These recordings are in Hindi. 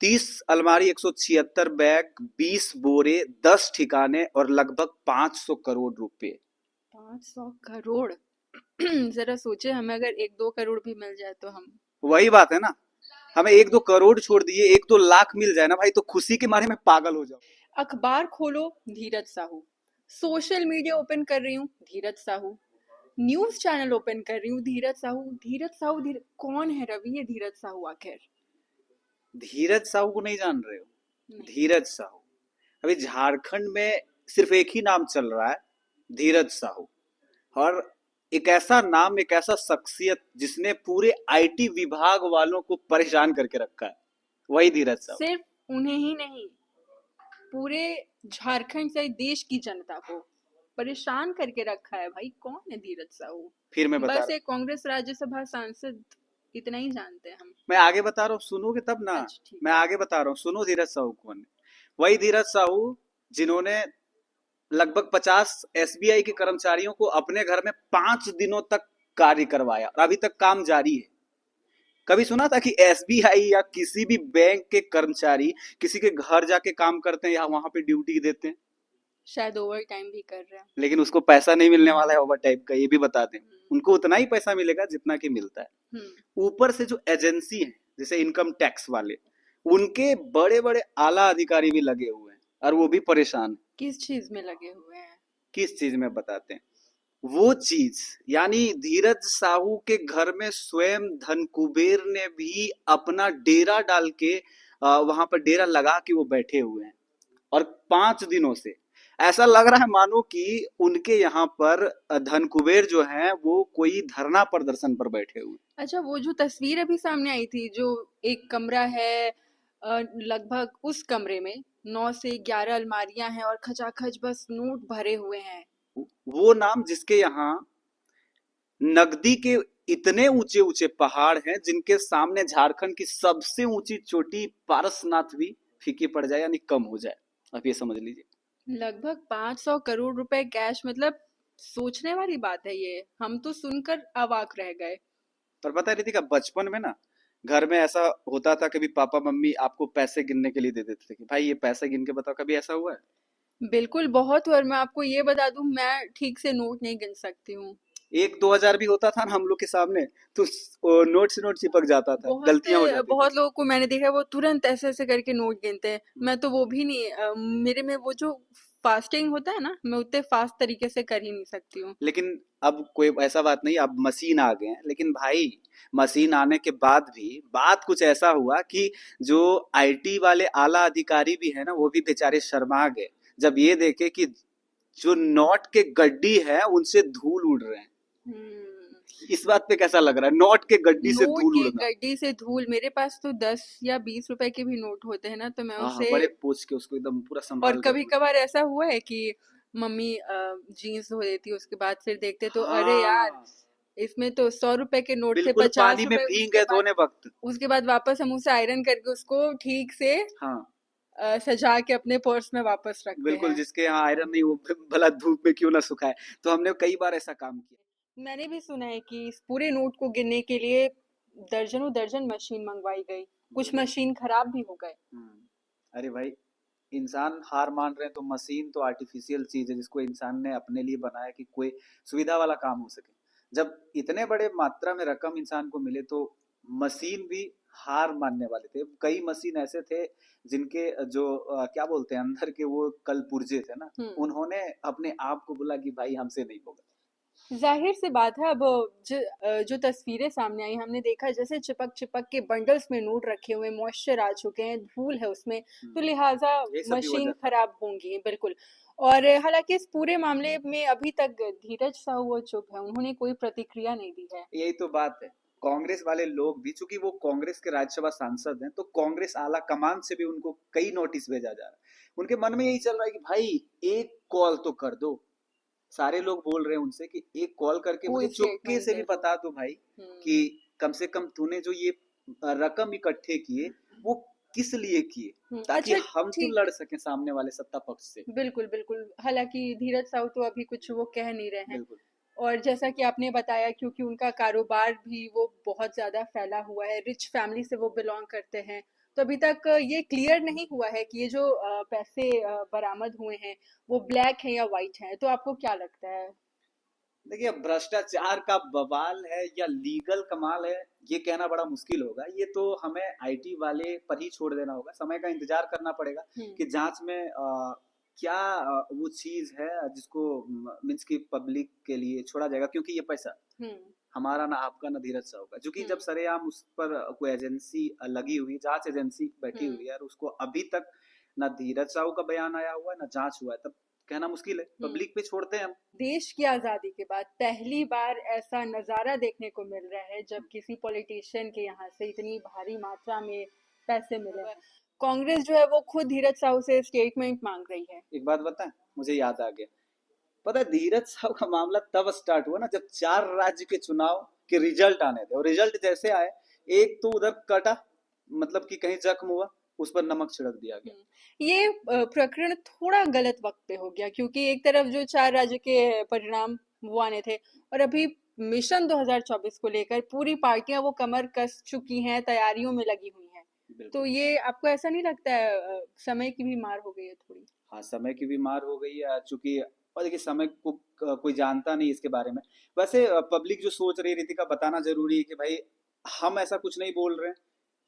30 अलमारी, 176 बैग, 20 बोरे, 10 ठिकाने और लगभग 500 करोड़ रुपए। 500 करोड़। जरा सोचे, हमें अगर 1-2 करोड़ भी मिल जाए तो हम। वही बात है ना, हमें 1-2 करोड़ छोड़ दिए, 1-2 लाख मिल जाए ना भाई, तो खुशी के मारे में पागल हो जाओ। अखबार खोलो, धीरज साहू। सोशल मीडिया ओपन कर रही हूँ, धीरज साहू। न्यूज चैनल ओपन कर रही हूँ, धीरज साहू। धीरज साहू, कौन है रवि ये धीरज साहू आखिर? धीरज साहू को नहीं जान रहे हो? नहीं। धीरज साहू, अभी झारखंड में सिर्फ एक ही नाम चल रहा है, धीरज साहू। और एक ऐसा नाम, एक ऐसा शख्सियत जिसने पूरे आईटी विभाग वालों को परेशान करके रखा है, वही धीरज साहू। सिर्फ उन्हें ही नहीं, पूरे झारखंड से देश की जनता को परेशान करके रखा है भाई। कौन है धीरज साहू? फिर मैं बता बस रहा एक कांग्रेस राज्यसभा सांसद, इतना ही जानते हैं हम। मैं आगे बता रहा हूँ, सुनोगे तब ना। अच्छा ठीक मैं है। आगे बता रहा हूँ, सुनो धीरज साहू कौन है। वही धीरज साहू जिन्होंने लगभग 50 एसबीआई के कर्मचारियों को अपने घर में 5 दिनों तक कार्य करवाया और अभी तक काम जारी है। कभी सुना था कि एसबीआई या किसी भी बैंक के कर्मचारी किसी के घर जाके काम करते हैं या वहां पे ड्यूटी देते हैं? शायद ओवर टाइम भी कर रहे हैं। लेकिन उसको पैसा नहीं मिलने वाला है ओवर टाइम का, ये भी बता दें। हम्म। उनको उतना ही पैसा मिलेगा जितना कि मिलता है। हम्म। ऊपर से जो एजेंसी है, जैसे इनकम टैक्स वाले, उनके बड़े बड़े आला अधिकारी भी लगे हुए हैं और वो भी परेशान है। किस चीज में लगे हुए हैं? किस चीज में बताते हैं? वो चीज, यानी धीरज साहू के घर में स्वयं धन कुबेर ने भी अपना डेरा डाल के वहां पर डेरा लगा के वो बैठे हुए हैं। और 5 दिनों से ऐसा लग रहा है मानो कि उनके यहाँ पर धन कुबेर जो है वो कोई धरना प्रदर्शन पर बैठे हुए। अच्छा, वो जो तस्वीर अभी सामने आई थी, जो एक कमरा है, लगभग उस कमरे में 9 से 11 अलमारियां हैं और खचाखच बस नोट भरे हुए हैं। वो नाम जिसके यहाँ नकदी के इतने ऊंचे ऊंचे पहाड़ हैं, जिनके सामने झारखंड की सबसे ऊंची चोटी पारसनाथ भी फीकी पड़ जाए, यानी कम हो जाए। आप ये समझ लीजिए। लगभग 500 करोड़ रुपए कैश, मतलब सोचने वाली बात है ये। हम तो सुनकर अवाक रह गए। पर पता है रितिका, बचपन में ना घर में ऐसा होता था, कभी पापा मम्मी आपको पैसे गिनने के लिए दे देते थे कि भाई ये पैसे गिन के बताओ, कभी ऐसा हुआ है? बिल्कुल, बहुत। और मैं आपको ये बता दूं, मैं ठीक से नोट नहीं गिन सकती हूँ। 1-2 हजार भी होता था ना हम लोग के सामने, तो नोट से नोट चिपक जाता था, बहुत गलतियां हो जाती थी। बहुत लोगों को मैंने देखा है, वो तुरंत ऐसे ऐसे करके नोट गिनते हैं। मैं तो वो भी नहीं, मेरे में वो जो फास्टिंग होता है ना, मैं उतने फास्ट तरीके से कर ही नहीं सकती हूँ। लेकिन अब कोई ऐसा बात नहीं, अब मशीन आ गए हैं। लेकिन भाई, मशीन आने के बाद भी बात कुछ ऐसा हुआ कि जो आईटी वाले आला अधिकारी भी है ना, वो भी बेचारे शर्मा गए जब ये देखे कि जो नोट के गड्डी है उनसे धूल उड़ रहे हैं। हम्म। इस बात पे कैसा लग रहा है, नोट के गड्डी से नोट धूल की उड़ना? गड्डी से धूल, मेरे पास तो 10 या 20 रुपए के भी नोट होते हैं ना, तो मैं हाँ हाँ, उसे। बड़े पोच के उसको एकदम पूरा और संभाल के कभी पोच। कभार ऐसा हुआ है कि मम्मी जीन्स धो देती, उसके बाद फिर देखते तो अरे यार, हाँ, इसमें तो 100 रुपए के नोट थे, बिल्कुल पचास पानी में रुपए भीग उसके गए बाद। धोने वक्त। उसके बाद वापस हम उसे आयरन करके उसको ठीक से हाँ, सजा के अपने पर्स में वापस रखते बिल्कुल, हैं। जिसके यहाँ आयरन नहीं वो भला धूप में क्यों ना सुखाए। तो हमने कई बार ऐसा काम किया। मैंने भी सुना है कि इस पूरे नोट को गिनने के लिए दर्जनों दर्जन मशीन मंगवाई गई। कुछ बिल्कुल। मशीन खराब भी हो गए। अरे भाई, इंसान हार मान रहे हैं तो मशीन तो आर्टिफिशियल चीज है जिसको इंसान ने अपने लिए बनाया कि कोई सुविधा वाला काम हो सके। जब इतने बड़े मात्रा में रकम इंसान को मिले तो मशीन भी हार मानने वाले थे। कई मशीन ऐसे थे जिनके जो क्या बोलते हैं अंदर के वो कल पुर्जे थे ना, हम्म। उन्होंने अपने आप को बोला कि भाई हमसे नहीं होगा। जाहिर सी बात है। अब जो तस्वीरें सामने आई, हमने देखा जैसे चिपक चिपक के बंडल्स में नोट रखे हुए, मॉइस्चर आ चुके हैं, धूल है उसमें, तो लिहाजा यही सब भी मशीन वजह था। खराब होंगी बिल्कुल। और हालांकि इस पूरे मामले में अभी तक धीरज साहू वो चुप है, उन्होंने कोई प्रतिक्रिया नहीं दी है। यही तो बात है। कांग्रेस वाले लोग भी, चूंकि वो कांग्रेस के राज्यसभा सांसद हैं, तो कांग्रेस आला कमान से भी उनको कई नोटिस भेजा जा रहा है। उनके मन में यही चल रहा है कि भाई एक कॉल तो कर दो। सारे लोग बोल रहे हैं उनसे कि एक कॉल करके मुझे कोई चुपके स्टेटमेंट से दे भी दो। बता दो भाई कि हम्म। कम से कम तूने जो ये रकम इकट्ठे किए वो किस लिए किए, ताकि अच्छा हम तो ठीक। लड़ सकें सामने वाले सत्ता पक्ष से। बिल्कुल बिल्कुल, हालांकि धीरज साहू तो अभी कुछ वो कह नहीं रहे हैं। बिल्कुल। और जैसा कि आपने बताया, क्योंकि उनका कारोबार भी वो बहुत ज़्यादा फैला हुआ है, रिच फैमिली से वो बिलोंग करते हैं, तो अभी तक ये क्लियर नहीं हुआ है कि ये जो पैसे बरामद हुए हैं वो ब्लैक हैं या व्हाइट हैं। तो आपको क्या लगता है? देखिए, भ्रष्टाचार का बवाल है या लीगल कमाल है, ये कहना बड़ा मुश्किल होगा। ये तो हमें आईटी वाले पर ही छोड़ देना होगा। समय का इंतजार करना पड़ेगा हम्म। कि जांच में क्या वो चीज है जिसको मीन्स की पब्लिक के लिए छोड़ा जाएगा, क्योंकि ये पैसा हम्म। हमारा ना आपका ना धीरज साहू का। क्योंकि जब हम्म। सरेआम उस पर कोई एजेंसी लगी हुई, जांच एजेंसी बैठी हम्म। हुई है, और उसको अभी तक ना धीरज साहू का बयान आया हुआ है ना जांच हुआ है, तब कहना मुश्किल है। हम्म। पब्लिक पे छोड़ते हैं हम। देश की आजादी के बाद पहली बार ऐसा नजारा देखने को मिल रहा है जब किसी पॉलिटिशियन के यहाँ से इतनी भारी मात्रा में पैसे मिले हैं। कांग्रेस जो है वो खुद धीरज साहू से स्टेटमेंट मांग रही है। एक बात बताएं, मुझे याद आ गया। पता है, धीरज साहब का मामला तब स्टार्ट हुआ ना जब 4 राज्य के चुनाव के रिजल्ट आने थे, और रिजल्ट जैसे आए, एक तो उधर कटा, मतलब कि कहीं जख्म हुआ, उस पर नमक छिड़क दिया गया। ये प्रकरण थोड़ा गलत वक्त पे हो गया क्योंकि एक तरफ जो 4 राज्य के परिणाम वो आने थे और अभी मिशन 2024 को लेकर पूरी पार्टियां वो कमर कस चुकी हैं, तैयारियों में लगी हुई हैं। तो बिल्कुल। ये आपको ऐसा नहीं लगता है समय की भी मार हो गई है थोड़ी? हाँ, समय की भी मार हो गई है, चूंकि और देखिए, समय को कोई जानता नहीं इसके बारे में। वैसे पब्लिक जो सोच रही है, रितिका, बताना जरूरी है कि भाई हम ऐसा कुछ नहीं बोल रहे हैं।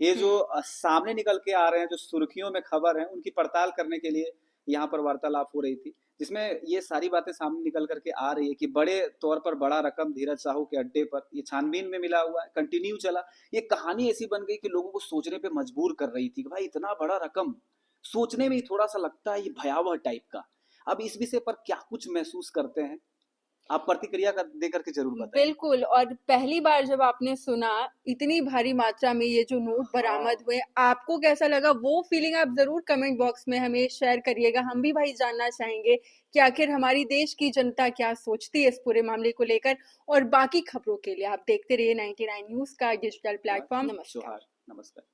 ये जो हम्म। सामने निकल के आ रहे हैं, जो सुर्खियों में खबर है, उनकी पड़ताल करने के लिए यहाँ पर वार्तालाप हो रही थी, जिसमें ये सारी बातें सामने निकल करके आ रही है कि बड़े तौर पर बड़ा रकम धीरज साहू के अड्डे पर ये छानबीन में मिला हुआ है, कंटिन्यू चला। ये कहानी ऐसी बन गई कि लोगों को सोचने पे मजबूर कर रही थी कि भाई इतना बड़ा रकम, सोचने में ही थोड़ा सा लगता है ये भयावह टाइप का। अब इस विषय पर क्या कुछ महसूस करते हैं, आप प्रतिक्रिया कर दे करके जरूर बताइए। बिल्कुल। और पहली बार जब आपने सुना इतनी भारी मात्रा में ये जो नोट हाँ, बरामद हुए, आपको कैसा लगा? वो फीलिंग आप जरूर कमेंट बॉक्स में हमें शेयर करिएगा। हम भी भाई जानना चाहेंगे कि आखिर हमारी देश की जनता क्या सोचती है इस पूरे मामले को लेकर। और बाकी खबरों के लिए आप देखते रहिए 99 न्यूज का डिजिटल प्लेटफॉर्म। नमस्कार। जोहार, नमस्कार।